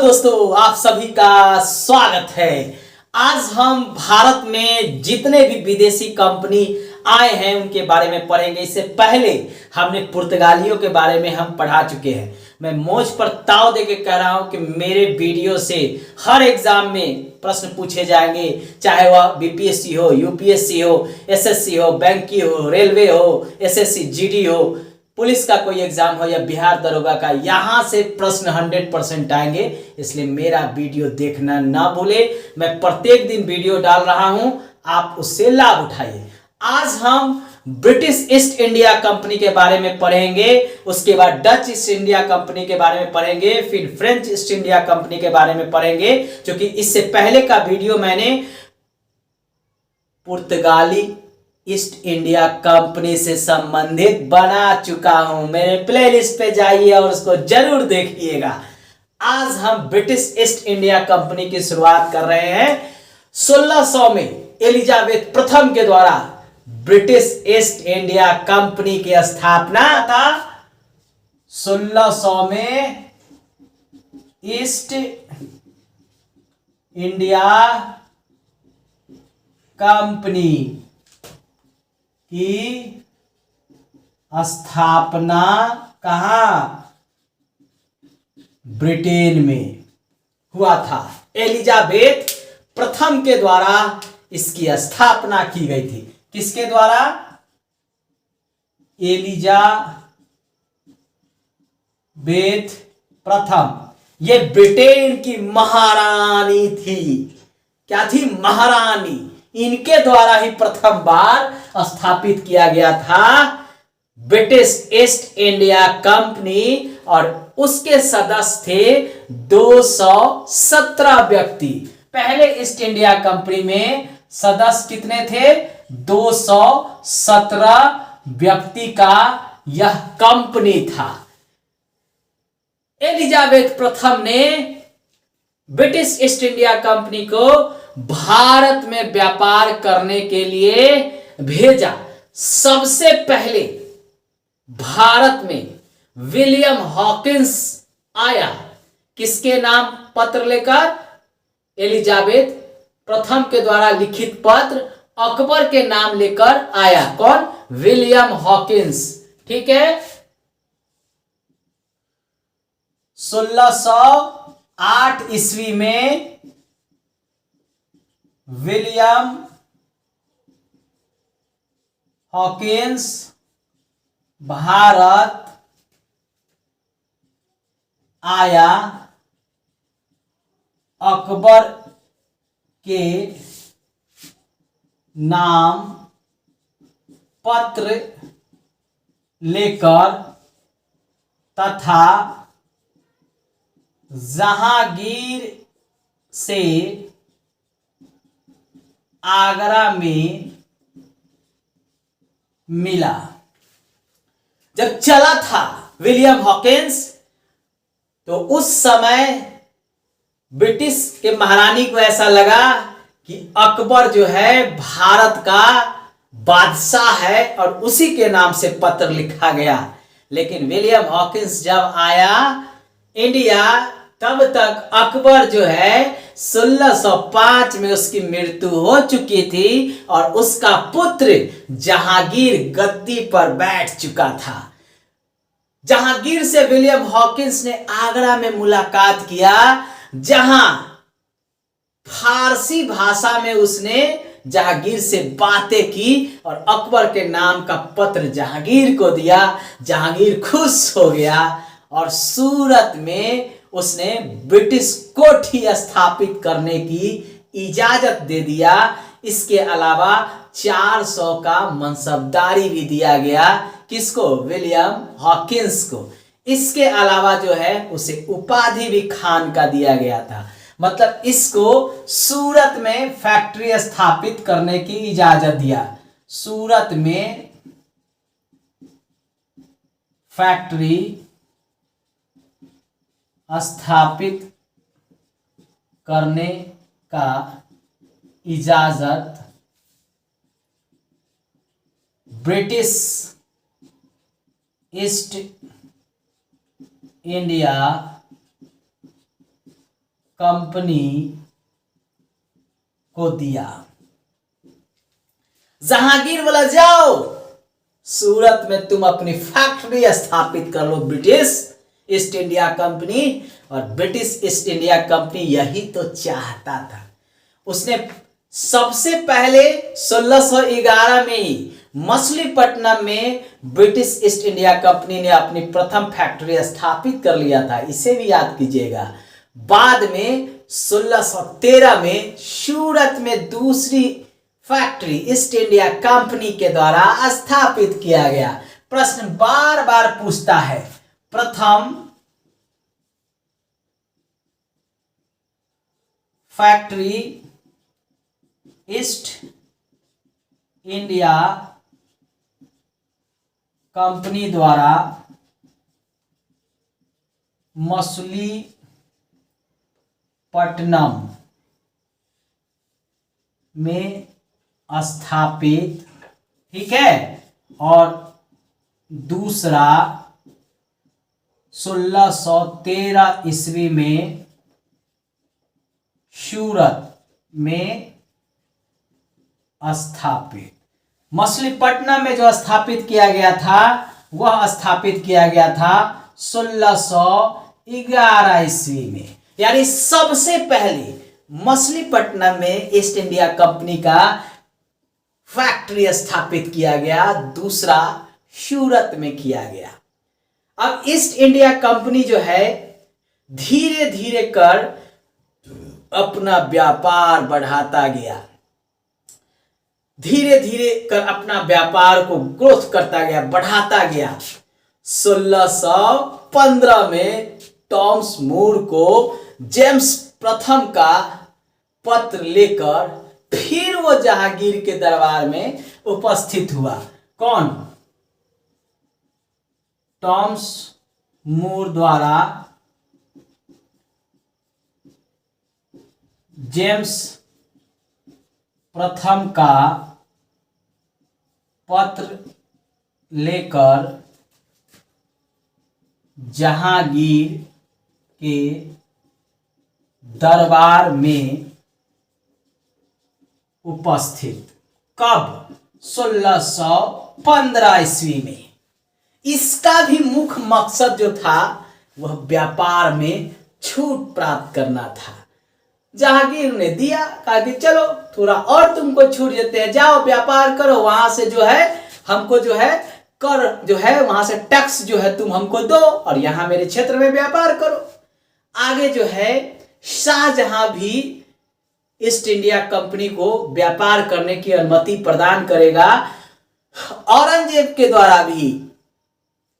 दोस्तों, आप सभी का स्वागत है। आज हम भारत में जितने भी विदेशी कंपनी आए हैं उनके बारे में पढ़ेंगे। इससे पहले हमने पुर्तगालियों के बारे में हम पढ़ा चुके हैं। मैं मोज पर ताव देके कह रहा हूं कि मेरे वीडियो से हर एग्जाम में प्रश्न पूछे जाएंगे, चाहे वह बीपीएससी हो, यूपीएससी हो, एसएससी हो, बैंक की हो, रेलवे हो, एसएससी जीडी हो, पुलिस का कोई एग्जाम हो या बिहार दरोगा का, यहां से प्रश्न 100% आएंगे। इसलिए मेरा वीडियो देखना ना भूले। मैं प्रत्येक दिन वीडियो डाल रहा हूं, आप उससे लाभ उठाइए। आज हम ब्रिटिश ईस्ट इंडिया कंपनी के बारे में पढ़ेंगे, उसके बाद डच ईस्ट इंडिया कंपनी के बारे में पढ़ेंगे, फिर फ्रेंच ईस्ट इंडिया कंपनी के बारे में पढ़ेंगे। क्योंकि इससे पहले का वीडियो मैंने पुर्तगाली ईस्ट इंडिया कंपनी से संबंधित बना चुका हूं। मेरे प्लेलिस्ट पे जाइए और उसको जरूर देखिएगा। आज हम ब्रिटिश ईस्ट इंडिया कंपनी की शुरुआत कर रहे हैं। 1600 में एलिजाबेथ प्रथम के द्वारा ब्रिटिश ईस्ट इंडिया कंपनी की स्थापना था। 1600 में ईस्ट इंडिया कंपनी की स्थापना कहां? ब्रिटेन में हुआ था। एलिजाबेथ प्रथम के द्वारा इसकी स्थापना की गई थी। किसके द्वारा? एलिजाबेथ प्रथम। यह ब्रिटेन की महारानी थी। क्या थी? महारानी। इनके द्वारा ही प्रथम बार स्थापित किया गया था ब्रिटिश ईस्ट इंडिया कंपनी, और उसके सदस्य थे 217 व्यक्ति। पहले ईस्ट इंडिया कंपनी में सदस्य कितने थे? 217 व्यक्ति का यह कंपनी था। एलिजाबेथ प्रथम ने ब्रिटिश ईस्ट इंडिया कंपनी को भारत में व्यापार करने के लिए भेजा। सबसे पहले भारत में विलियम हॉकिंस आया। किसके नाम पत्र लेकर? एलिजाबेथ प्रथम के द्वारा लिखित पत्र अकबर के नाम लेकर आया। कौन? William Hawkins. ठीक है। 1608 ईस्वी में विलियम हॉकिंस भारत आया। अकबर के नाम पत्र लेकर तथा जहांगीर से आगरा में मिला। जब चला था विलियम हॉकिंस, तो उस समय ब्रिटिश के महारानी को ऐसा लगा कि अकबर जो है भारत का बादशाह है, और उसी के नाम से पत्र लिखा गया। लेकिन विलियम हॉकिंस जब आया इंडिया, तब तक अकबर जो है 1605 में उसकी मृत्यु हो चुकी थी, और उसका पुत्र जहांगीर गद्दी पर बैठ चुका था। जहांगीर से विलियम हॉकिंस ने आगरा में मुलाकात किया, जहां फारसी भाषा में उसने जहांगीर से बातें की और अकबर के नाम का पत्र जहांगीर को दिया। जहांगीर खुश हो गया और सूरत में उसने ब्रिटिश कोठी स्थापित करने की इजाजत दे दिया। इसके अलावा 400 का मनसबदारी भी दिया गया। किसको? विलियम हॉकिंस को। इसके अलावा जो है उसे उपाधि भी खान का दिया गया था। मतलब इसको सूरत में फैक्ट्री स्थापित करने की इजाजत दिया। सूरत में फैक्ट्री स्थापित करने का इजाजत ब्रिटिश ईस्ट इंडिया कंपनी को दिया। जहांगीर बोला जाओ सूरत में तुम अपनी फैक्ट्री स्थापित कर लो ब्रिटिश ईस्ट इंडिया कंपनी। और ब्रिटिश ईस्ट इंडिया कंपनी यही तो चाहता था। उसने सबसे पहले 1611 में ही मछलीपट्टनम में ब्रिटिश ईस्ट इंडिया कंपनी ने अपनी प्रथम फैक्ट्री स्थापित कर लिया था, इसे भी याद कीजिएगा। बाद में 1613 में सूरत में दूसरी फैक्ट्री ईस्ट इंडिया कंपनी के द्वारा स्थापित किया गया। प्रश्न बार बार पूछता है, प्रथम फैक्ट्री ईस्ट इंडिया कंपनी द्वारा मछलीपट्टनम में स्थापित, ठीक है। और दूसरा 1613 ईस्वी में सूरत में स्थापित। मछलीपट्टनम में जो स्थापित किया गया था वह स्थापित किया गया था 1611 ईस्वी में। यानी सबसे पहले मछलीपट्टनम में ईस्ट इंडिया कंपनी का फैक्ट्री स्थापित किया गया, दूसरा सूरत में किया गया। अब ईस्ट इंडिया कंपनी जो है धीरे धीरे कर अपना व्यापार बढ़ाता गया, धीरे धीरे कर अपना व्यापार को ग्रोथ करता गया, बढ़ाता गया। 1615 में टॉमस मूर को जेम्स प्रथम का पत्र लेकर फिर वो जहांगीर के दरबार में उपस्थित हुआ। कौन? टॉमस मूर द्वारा जेम्स प्रथम का पत्र लेकर जहांगीर के दरबार में उपस्थित। कब? 1615 ईस्वी में। इसका भी मुख्य मकसद जो था वह व्यापार में छूट प्राप्त करना था। जहांगीर ने दिया, कहा कि चलो थोड़ा और तुमको छूट देते हैं, जाओ व्यापार करो, वहां से जो है हमको जो है कर जो है वहां से टैक्स जो है तुम हमको दो और यहां मेरे क्षेत्र में व्यापार करो। आगे जो है शाहजहां भी ईस्ट इंडिया कंपनी को व्यापार करने की अनुमति प्रदान करेगा। औरंगजेब के द्वारा भी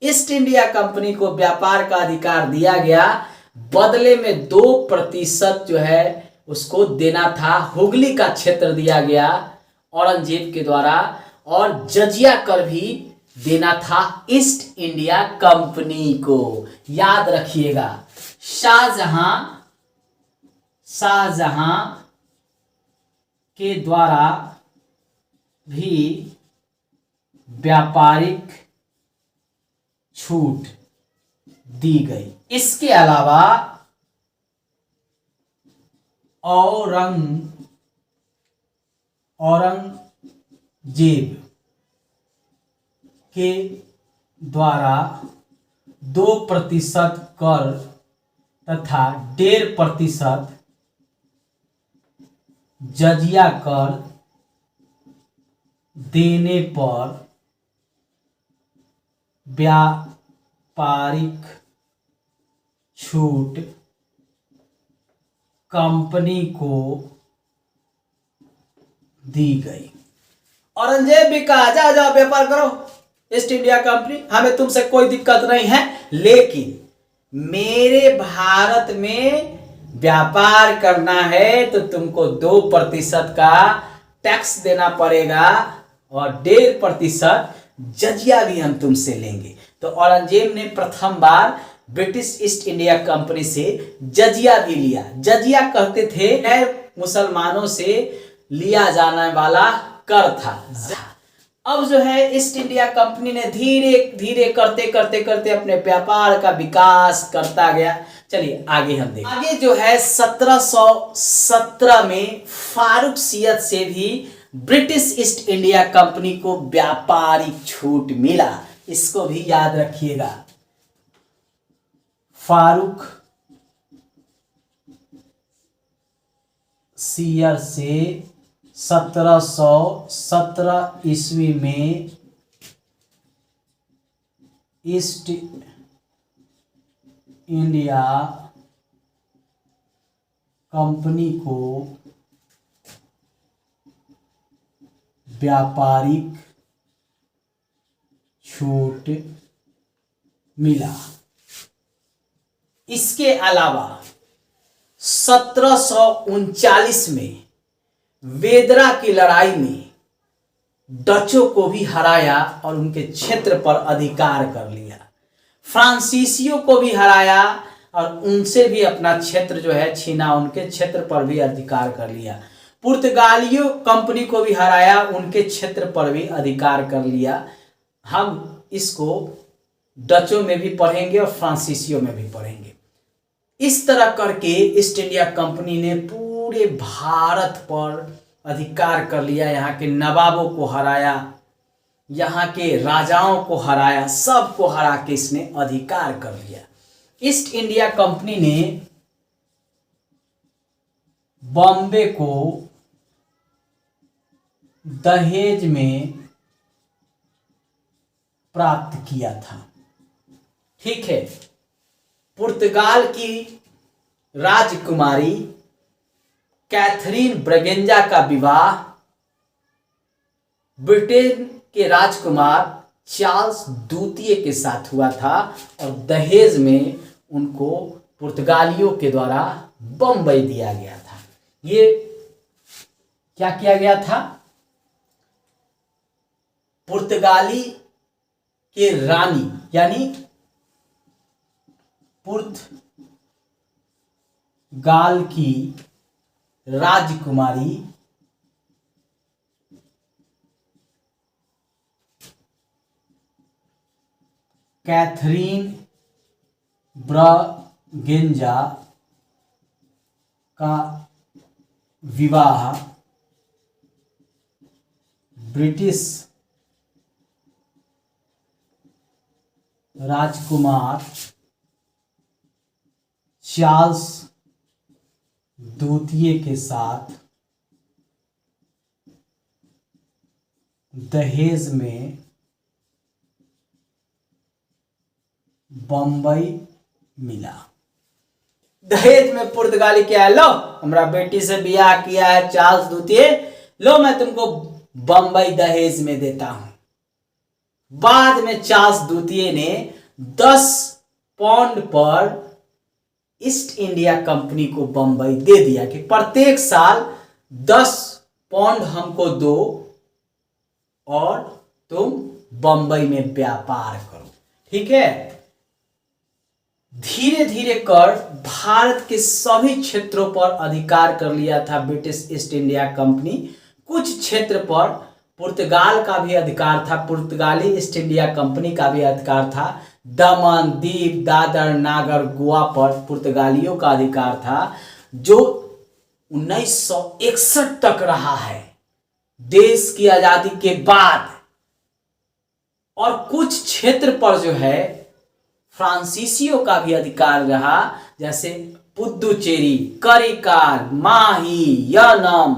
ईस्ट इंडिया कंपनी को व्यापार का अधिकार दिया गया, बदले में 2% जो है उसको देना था। हुगली का क्षेत्र दिया गया औरंगजेब के द्वारा और जजिया कर भी देना था ईस्ट इंडिया कंपनी को। याद रखिएगा, शाहजहां के द्वारा भी व्यापारिक छूट दी गई। इसके अलावा औरंगजेब के द्वारा 2% कर तथा 1.5% जजिया कर देने पर व्यापारिक छूट कंपनी को दी गई। औरंगजेब भी कहा जाओ जाओ व्यापार करो ईस्ट इंडिया कंपनी, हमें तुमसे कोई दिक्कत नहीं है, लेकिन मेरे भारत में व्यापार करना है तो तुमको 2% का टैक्स देना पड़ेगा और 1.5% जजिया भी हम तुमसे लेंगे। तो औरंगजेब ने प्रथम बार ब्रिटिश ईस्ट इंडिया कंपनी से जजिया भी लिया। जजिया कहते थे मुसलमानों से लिया जाने वाला कर था। अब जो है ईस्ट इंडिया कंपनी ने धीरे धीरे करते करते करते अपने व्यापार का विकास करता गया। चलिए आगे हम देखें। आगे जो है 1717 में फारूकसियत से भी ब्रिटिश ईस्ट इंडिया कंपनी को व्यापारिक छूट मिला। इसको भी याद रखिएगा। फारूक सियर से 1717 ईस्वी में ईस्ट इंडिया कंपनी को व्यापारिक छूट मिला। इसके अलावा 1739 में वेदरा की लड़ाई में डचों को भी हराया और उनके क्षेत्र पर अधिकार कर लिया। फ्रांसीसियों को भी हराया और उनसे भी अपना क्षेत्र जो है छीना, उनके क्षेत्र पर भी अधिकार कर लिया। पुर्तगालियों कंपनी को भी हराया, उनके क्षेत्र पर भी अधिकार कर लिया। हम इसको डचों में भी पढ़ेंगे और फ्रांसीसियों में भी पढ़ेंगे। इस तरह करके ईस्ट इंडिया कंपनी ने पूरे भारत पर अधिकार कर लिया। यहाँ के नवाबों को हराया, यहाँ के राजाओं को हराया, सबको हरा के इसने अधिकार कर लिया। ईस्ट इंडिया कंपनी ने बॉम्बे को दहेज में प्राप्त किया था। ठीक है। पुर्तगाल की राजकुमारी कैथरीन ब्रगेंजा का विवाह ब्रिटेन के राजकुमार चार्ल्स द्वितीय के साथ हुआ था और दहेज में उनको पुर्तगालियों के द्वारा बम्बई दिया गया था। ये क्या किया गया था? पुर्तगाली के रानी यानी पुर्तगाल की राजकुमारी कैथरीन ब्रगेंजा का विवाह ब्रिटिश राजकुमार चार्ल्स द्वितीय के साथ दहेज में बम्बई मिला। दहेज में पुर्तगाली क्या है, लो हमारा बेटी से ब्याह किया है चार्ल्स द्वितीय, लो मैं तुमको बम्बई दहेज में देता हूं। बाद में चार्ल्स द्वितीय ने 10 पाउंड पर ईस्ट इंडिया कंपनी को बम्बई दे दिया कि प्रत्येक साल 10 पाउंड हमको दो और तुम बम्बई में व्यापार करो। ठीक है। धीरे धीरे कर भारत के सभी क्षेत्रों पर अधिकार कर लिया था ब्रिटिश ईस्ट इंडिया कंपनी। कुछ क्षेत्र पर पुर्तगाल का भी अधिकार था, पुर्तगाली ईस्ट इंडिया कंपनी का भी अधिकार था। दमन दीप दादर नागर गोवा पर पुर्तगालियों का अधिकार था, जो 1961 तक रहा है देश की आजादी के बाद। और कुछ क्षेत्र पर जो है फ्रांसीसियों का भी अधिकार रहा, जैसे पुदुचेरी, करिकाल, माही, यनम,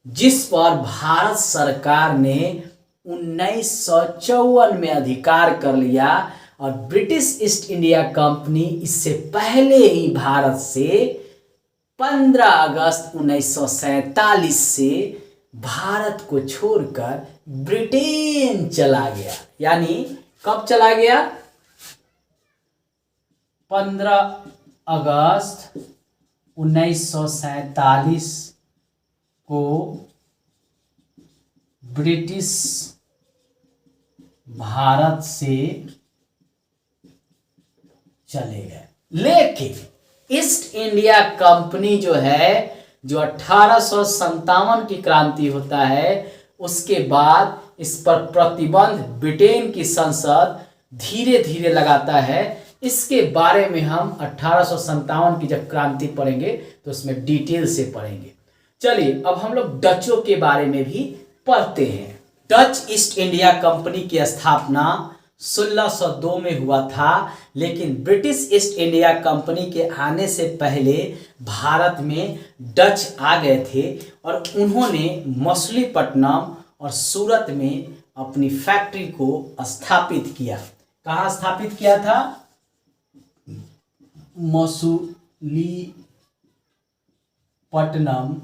जिस पर भारत सरकार ने 1954 में अधिकार कर लिया। और ब्रिटिश ईस्ट इंडिया कंपनी इससे पहले ही भारत से 15 अगस्त 1947 से भारत को छोड़कर ब्रिटेन चला गया। यानी कब चला गया? 15 अगस्त 1947 को ब्रिटिश भारत से चले गए। लेकिन ईस्ट इंडिया कंपनी जो है, जो 1857 की क्रांति होता है, उसके बाद इस पर प्रतिबंध ब्रिटेन की संसद धीरे धीरे लगाता है, इसके बारे में हम 1857 की जब क्रांति पढ़ेंगे तो उसमें डिटेल से पढ़ेंगे। चलिए अब हम लोग डचों के बारे में भी पढ़ते हैं। डच ईस्ट इंडिया कंपनी की स्थापना 1602 में हुआ था, लेकिन ब्रिटिश ईस्ट इंडिया कंपनी के आने से पहले भारत में डच आ गए थे और उन्होंने मछलीपट्टनम और सूरत में अपनी फैक्ट्री को स्थापित किया। कहाँ स्थापित किया था? मछलीपट्टनम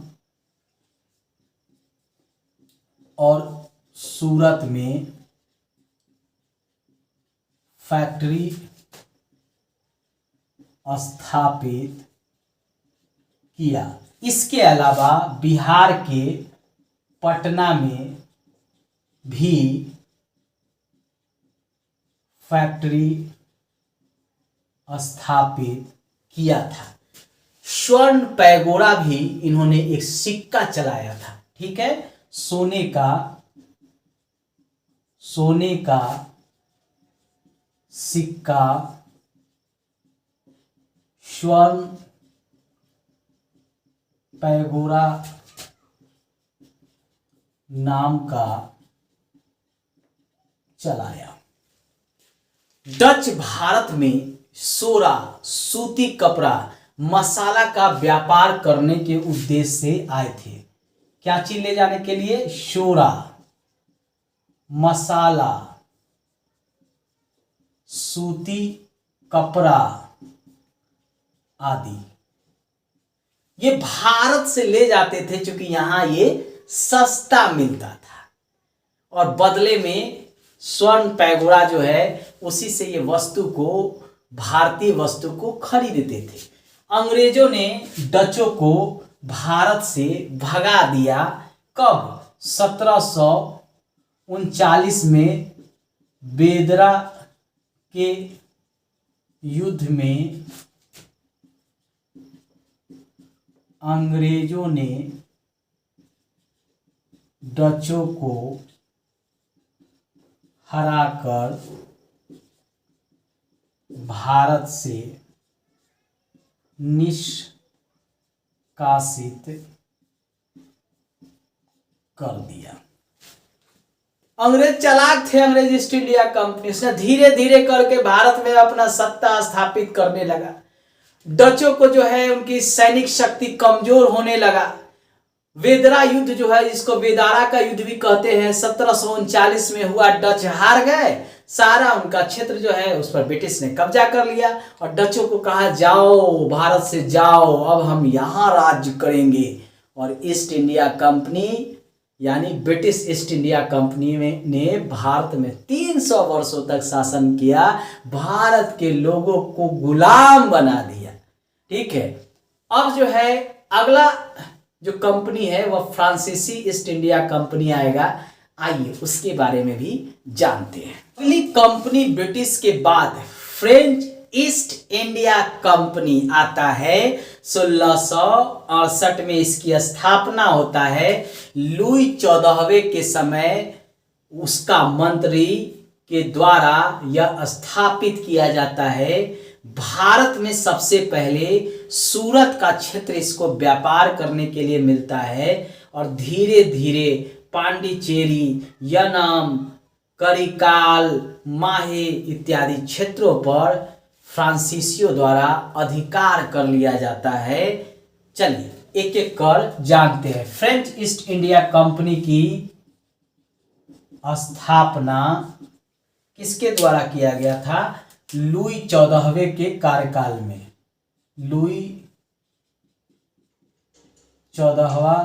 और सूरत में फैक्ट्री स्थापित किया। इसके अलावा बिहार के पटना में भी फैक्ट्री स्थापित किया था। स्वर्ण पैगोडा भी इन्होंने एक सिक्का चलाया था, ठीक है, सोने का सिक्का, स्वर्ण पैगोडा नाम का चलाया। डच भारत में सोरा, सूती कपड़ा, मसाला का व्यापार करने के उद्देश्य से आए थे। क्या चीज ले जाने के लिए? सोरा, मसाला, सूती कपड़ा आदि ये भारत से ले जाते थे, क्योंकि यहां ये सस्ता मिलता था और बदले में स्वर्ण पैगोडा जो है उसी से ये वस्तु को, भारतीय वस्तु को खरीदते थे। अंग्रेजों ने डचों को भारत से भगा दिया। कब? 1739 में बेदरा के युद्ध में अंग्रेजों ने डचों को हराकर भारत से निष्कासित कर दिया। अंग्रेज चालाक थे। अंग्रेज ईस्ट इंडिया कंपनी से धीरे धीरे करके भारत में अपना सत्ता स्थापित करने लगा। डचों को जो है उनकी सैनिक शक्ति कमजोर होने लगा। वेदरा युद्ध जो है, जिसको वेदारा का युद्ध भी कहते हैं, 1739 में हुआ। डच हार गए, सारा उनका क्षेत्र जो है उस पर ब्रिटिश ने कब्जा कर लिया और डचों को कहा जाओ, भारत से जाओ, अब हम यहां राज्य करेंगे। और ईस्ट इंडिया कंपनी यानी ब्रिटिश ईस्ट इंडिया कंपनी ने भारत में 300 वर्षों तक शासन किया, भारत के लोगों को गुलाम बना दिया। ठीक है, अब जो है अगला जो कंपनी है वह फ्रांसीसी ईस्ट इंडिया कंपनी आएगा। आइए उसके बारे में भी जानते हैं। अगली कंपनी ब्रिटिश के बाद फ्रेंच ईस्ट इंडिया कंपनी आता है। 1668 में इसकी स्थापना होता है। लुई 14वें के समय उसका मंत्री के द्वारा यह स्थापित किया जाता है। भारत में सबसे पहले सूरत का क्षेत्र इसको व्यापार करने के लिए मिलता है और धीरे धीरे पांडिचेरी, यनम, करिकाल, माहे इत्यादि क्षेत्रों पर फ्रांसीसियों द्वारा अधिकार कर लिया जाता है। चलिए एक एक कर जानते हैं। फ्रेंच ईस्ट इंडिया कंपनी की स्थापना किसके द्वारा किया गया था? लुई 14वें के कार्यकाल में। लुई 14वां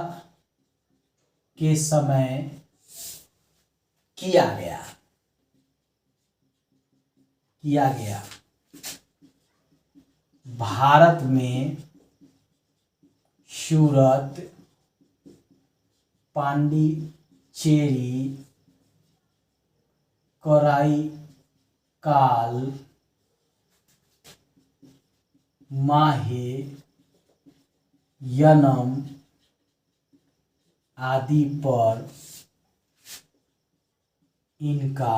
के समय किया गया। भारत में सूरत, पांडिचेरी, कराईकाल, माहे, यनम आदि पर इनका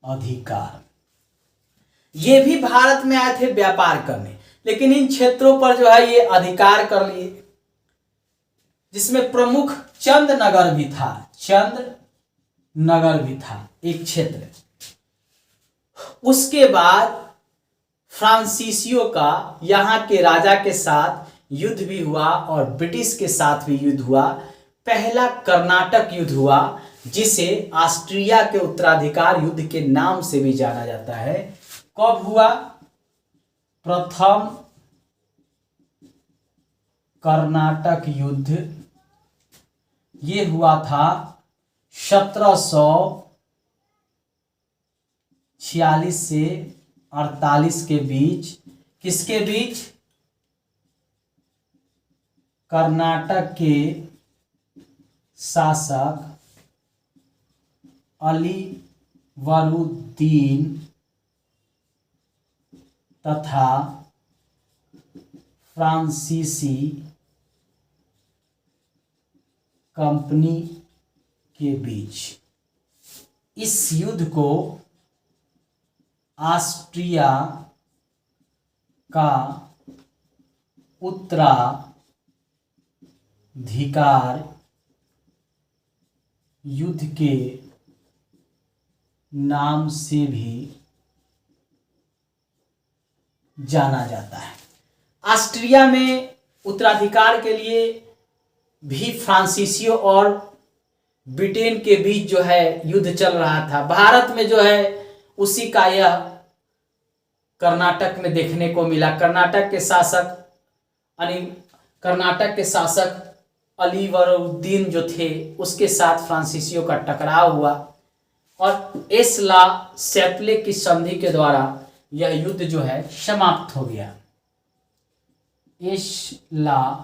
अधिकार। ये भी भारत में आए थे व्यापार करने, लेकिन इन क्षेत्रों पर जो है ये अधिकार कर लिए, जिसमें प्रमुख चंदनगर भी था। चंदनगर भी था एक क्षेत्र। उसके बाद फ्रांसीसियों का यहाँ के राजा के साथ युद्ध भी हुआ और ब्रिटिश के साथ भी युद्ध हुआ। पहला कर्नाटक युद्ध हुआ, जिसे ऑस्ट्रिया के उत्तराधिकार युद्ध के नाम से भी जाना जाता है। कब हुआ? प्रथम कर्नाटक युद्ध ये हुआ था 1746 से 48 के बीच। किसके बीच? कर्नाटक के शासक अली वरुद्दीन तथा फ्रांसीसी कंपनी के बीच। इस युद्ध को ऑस्ट्रिया का उत्तराधिकार युद्ध के नाम से भी जाना जाता है। ऑस्ट्रिया में उत्तराधिकार के लिए भी फ्रांसीसियों और ब्रिटेन के बीच जो है युद्ध चल रहा था। भारत में जो है उसी का यह कर्नाटक में देखने को मिला। कर्नाटक के शासक अली वरुद्दीन जो थे, उसके साथ फ्रांसीसियों का टकराव हुआ और एस ला शैप्ले की संधि के द्वारा यह युद्ध जो है समाप्त हो गया। एस ला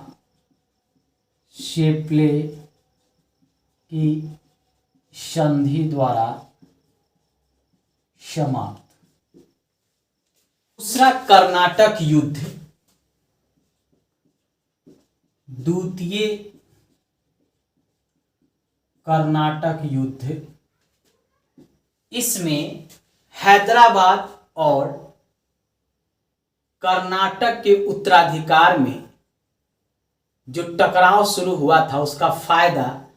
शैप्ले की संधि द्वारा समाप्त। दूसरा कर्नाटक युद्ध, द्वितीय कर्नाटक युद्ध, इसमें हैदराबाद और कर्नाटक के उत्तराधिकार में जो टकराव शुरू हुआ था, उसका फायदा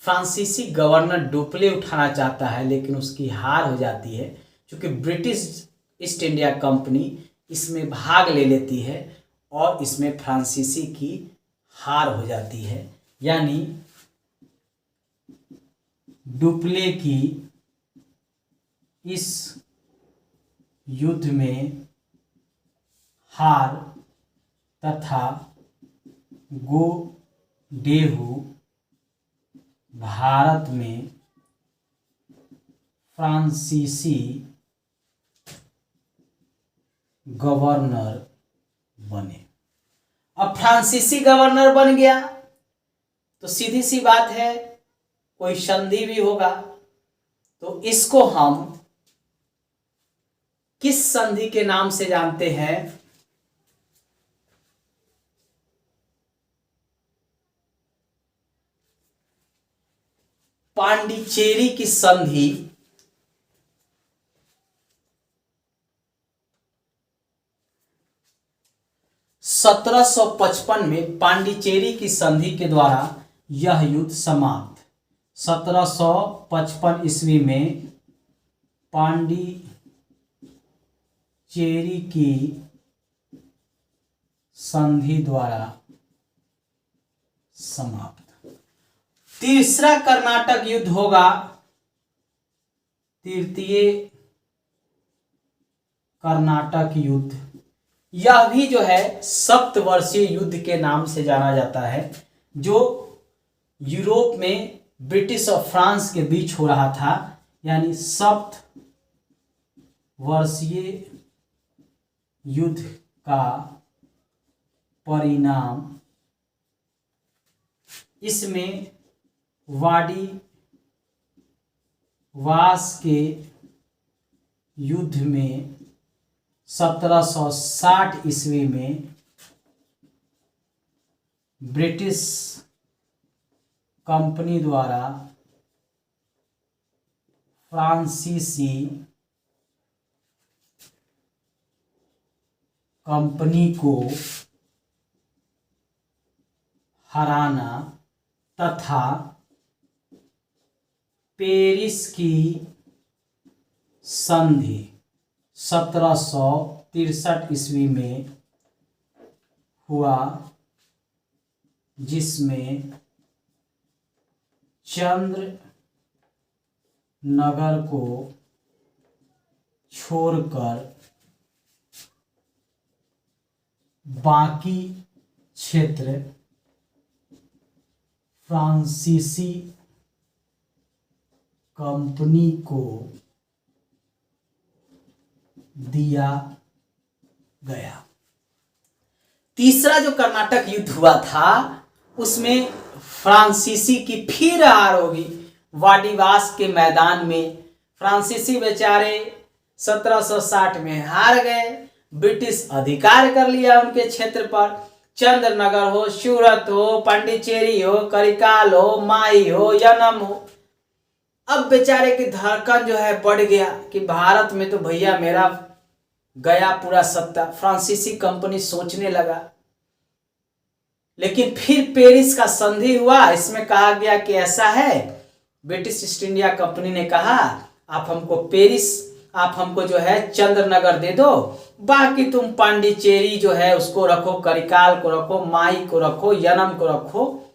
फ्रांसीसी गवर्नर डुप्ले उठाना चाहता है, लेकिन उसकी हार हो जाती है, क्योंकि ब्रिटिश ईस्ट इंडिया कंपनी इसमें भाग ले लेती है और इसमें फ्रांसीसी की हार हो जाती है। यानी डुप्ले की इस युद्ध में हार तथा गोडेहू भारत में फ्रांसीसी गवर्नर बने। अब फ्रांसीसी गवर्नर बन गया तो सीधी सी बात है कोई संधि भी होगा, तो इसको हम किस संधि के नाम से जानते हैं? पांडिचेरी की संधि 1755 में पांडिचेरी की संधि के द्वारा यह युद्ध समाप्त। 1755 ईस्वी में पांडिचेरी की संधि द्वारा समाप्त। तीसरा कर्नाटक युद्ध होगा तृतीय कर्नाटक युद्ध। यह भी जो है सप्तवर्षीय युद्ध के नाम से जाना जाता है, जो यूरोप में ब्रिटिश और फ्रांस के बीच हो रहा था। यानी सप्तवर्षीय युद्ध का परिणाम, इसमें वाडी वास के युद्ध में 1760 ईस्वी में ब्रिटिश कंपनी द्वारा फ्रांसीसी कंपनी को हराना तथा पेरिस की संधि 1763 ईस्वी में हुआ, जिसमें चंद्र नगर को छोड़कर बाकी क्षेत्र फ्रांसीसी कंपनी को दिया गया। तीसरा जो कर्नाटक युद्ध हुआ था उसमें फ्रांसीसी की फिर हार होगी। वाडिवास के मैदान में फ्रांसीसी बेचारे 1760 में हार गए। ब्रिटिश अधिकार कर लिया उनके क्षेत्र पर। चंद्रनगर हो, सूरत हो, पांडिचेरी हो, करिकाल हो, माई हो, यनम हो। अब बेचारे की धड़कन जो है बढ़ गया कि भारत में तो भैया मेरा गया पूरा सत्ता। फ्रांसीसी कंपनी सोचने लगा, लेकिन फिर पेरिस का संधि हुआ। इसमें कहा गया कि ऐसा है, ब्रिटिश ईस्ट इंडिया कंपनी ने कहा आप हमको पेरिस, आप हमको जो है चंद्रनगर दे दो, बाकी तुम पांडिचेरी जो है उसको रखो, करिकाल को रखो, माई को रखो, यनम को रखो।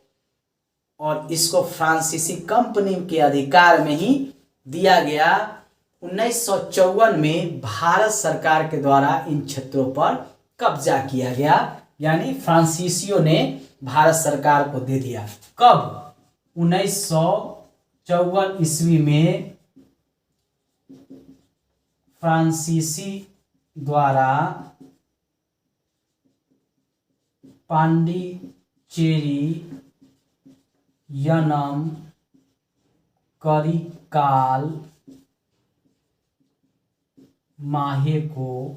और इसको फ्रांसीसी कंपनी के अधिकार में ही दिया गया। 1954 में भारत सरकार के द्वारा इन क्षेत्रों पर कब्जा किया गया, यानी फ्रांसीसियों ने भारत सरकार को दे दिया। कब? 1954 ईस्वी में फ्रांसीसी द्वारा पांडिचेरी, यनम, करिकाल, माहे को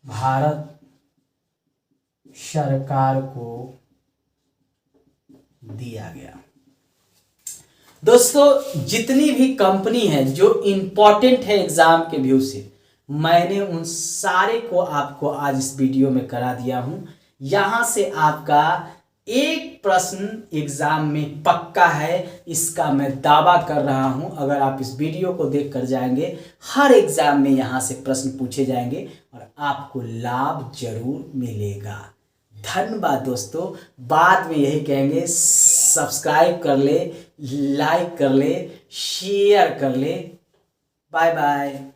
भारत सरकार को दिया गया। दोस्तों, जितनी भी कंपनी है जो इंपॉर्टेंट है एग्जाम के व्यू से, मैंने उन सारे को आपको आज इस वीडियो में करा दिया हूं। यहां से आपका एक प्रश्न एग्जाम में पक्का है, इसका मैं दावा कर रहा हूं। अगर आप इस वीडियो को देख कर जाएंगे, हर एग्जाम में यहां से प्रश्न पूछे जाएंगे और आपको लाभ जरूर मिलेगा। धन्यवाद दोस्तों। बाद में यही कहेंगे, सब्सक्राइब कर ले, लाइक कर ले, शेयर कर ले। Bye bye.